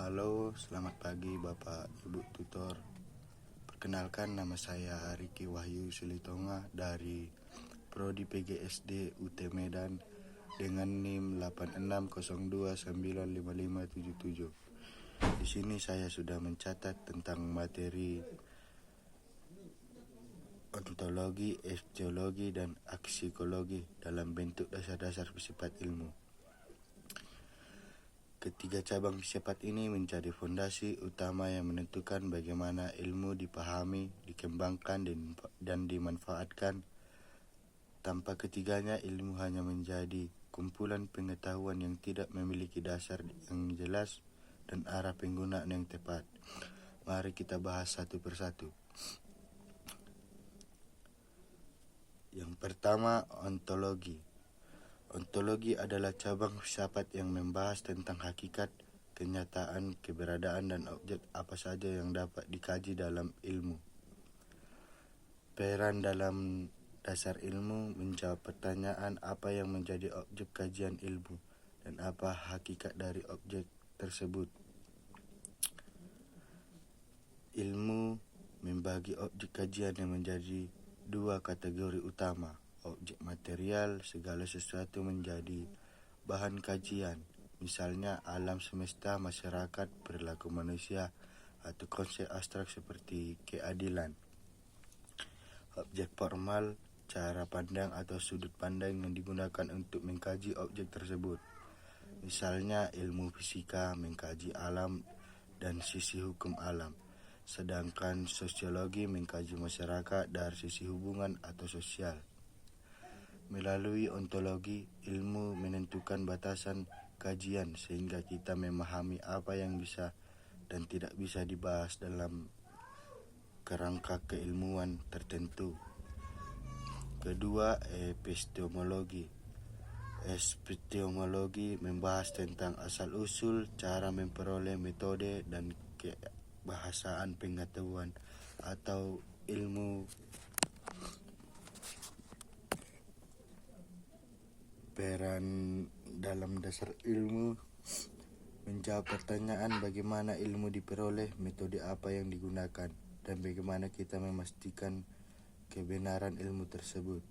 Halo, selamat pagi Bapak Ibu Tutor. Perkenalkan, nama saya Riki Wahyu Sulitonga dari Prodi PGSD UT Medan dengan NIM 8602955577. Di sini saya sudah mencatat tentang materi ontologi, etiologi, dan aksikologi dalam bentuk dasar-dasar sifat ilmu. Ketiga cabang sifat ini menjadi fondasi utama yang menentukan bagaimana ilmu dipahami, dikembangkan, dan dimanfaatkan. Tanpa ketiganya, ilmu hanya menjadi kumpulan pengetahuan yang tidak memiliki dasar yang jelas dan arah penggunaan yang tepat. Mari kita bahas satu persatu. Yang pertama, ontologi. Ontologi adalah cabang filsafat yang membahas tentang hakikat, kenyataan, keberadaan, dan objek apa saja yang dapat dikaji dalam ilmu. Peran dalam dasar ilmu menjawab pertanyaan apa yang menjadi objek kajian ilmu dan apa hakikat dari objek tersebut. Ilmu membagi objek kajian yang menjadi dua kategori utama. Objek material, segala sesuatu menjadi bahan kajian, misalnya alam semesta, masyarakat, perilaku manusia, atau konsep abstrak seperti keadilan. Objek formal, cara pandang atau sudut pandang yang digunakan untuk mengkaji objek tersebut. Misalnya ilmu fisika mengkaji alam dan sisi hukum alam, sedangkan sosiologi mengkaji masyarakat dari sisi hubungan atau sosial. Melalui ontologi, ilmu menentukan batasan kajian sehingga kita memahami apa yang bisa dan tidak bisa dibahas dalam kerangka keilmuan tertentu. Kedua, epistemologi. Epistemologi membahas tentang asal-usul, cara memperoleh metode dan kebahasaan pengetahuan atau ilmu. Peran dalam dasar ilmu menjawab pertanyaan bagaimana ilmu diperoleh, metode apa yang digunakan, dan bagaimana kita memastikan kebenaran ilmu tersebut.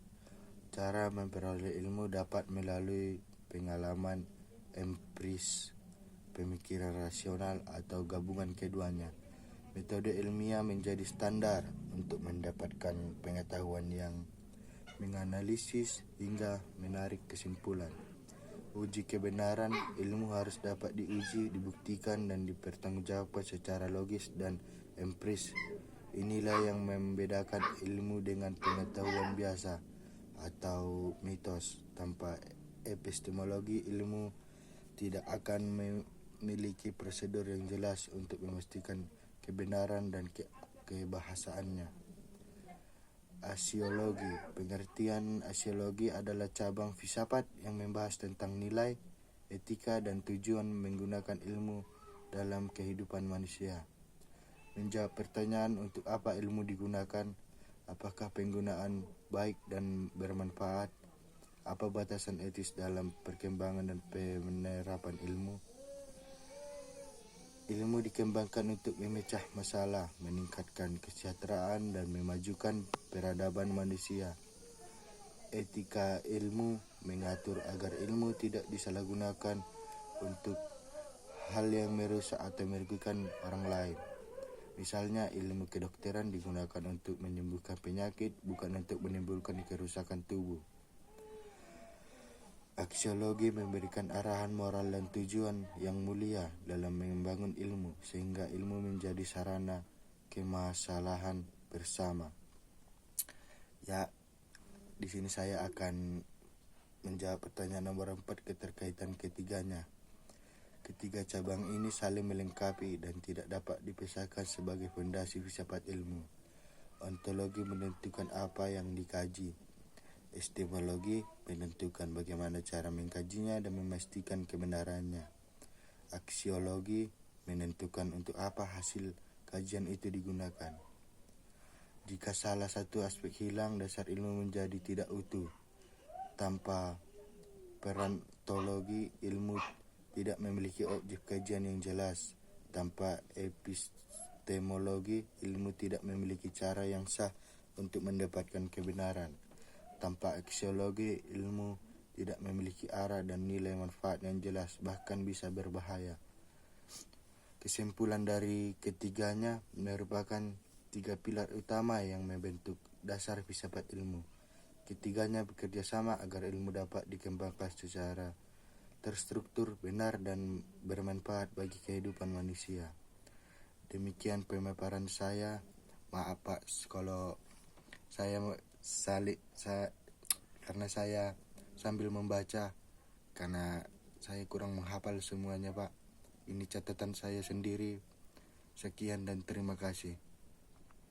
Cara memperoleh ilmu dapat melalui pengalaman empiris, pemikiran rasional, atau gabungan keduanya. Metode ilmiah menjadi standar untuk mendapatkan pengetahuan yang menganalisis hingga menarik kesimpulan. Uji kebenaran ilmu harus dapat diuji, dibuktikan, dan dipertanggungjawabkan secara logis dan empiris. Inilah yang membedakan ilmu dengan pengetahuan biasa atau mitos. Tanpa epistemologi, ilmu tidak akan memiliki prosedur yang jelas untuk memastikan kebenaran dan kebahasaannya. Aksiologi. Pengertian aksiologi adalah cabang filsafat yang membahas tentang nilai, etika, dan tujuan menggunakan ilmu dalam kehidupan manusia. Menjawab pertanyaan untuk apa ilmu digunakan, apakah penggunaan baik dan bermanfaat, apa batasan etis dalam perkembangan dan penerapan ilmu. Ilmu dikembangkan untuk memecah masalah, meningkatkan kesejahteraan, dan memajukan peradaban manusia. Etika ilmu mengatur agar ilmu tidak disalahgunakan untuk hal yang merusak atau merugikan orang lain. Misalnya, ilmu kedokteran digunakan untuk menyembuhkan penyakit, bukan untuk menimbulkan kerusakan tubuh. Aksiologi memberikan arahan moral dan tujuan yang mulia dalam membangun ilmu, sehingga ilmu menjadi sarana kemasalahan bersama. Ya, di sini saya akan menjawab pertanyaan nomor 4 keterkaitan ketiganya. Ketiga cabang ini saling melengkapi dan tidak dapat dipisahkan sebagai fondasi filsafat ilmu. Ontologi menentukan apa yang dikaji. Epistemologi menentukan bagaimana cara mengkajinya dan memastikan kebenarannya. Aksiologi menentukan untuk apa hasil kajian itu digunakan. Jika salah satu aspek hilang, dasar ilmu menjadi tidak utuh. Tanpa peran ontologi, ilmu tidak memiliki objek kajian yang jelas. Tanpa epistemologi, ilmu tidak memiliki cara yang sah untuk mendapatkan kebenaran. Tanpa aksiologi, ilmu tidak memiliki arah dan nilai manfaat yang jelas, bahkan bisa berbahaya. Kesimpulan dari ketiganya merupakan 3 pilar utama yang membentuk dasar filsafat ilmu. Ketiganya bekerja sama agar ilmu dapat dikembangkan secara terstruktur, benar, dan bermanfaat bagi kehidupan manusia. Demikian pemaparan saya. Maaf Pak kalau saya karena saya sambil membaca, karena saya kurang menghafal semuanya Pak. Ini catatan saya sendiri. Sekian dan terima kasih.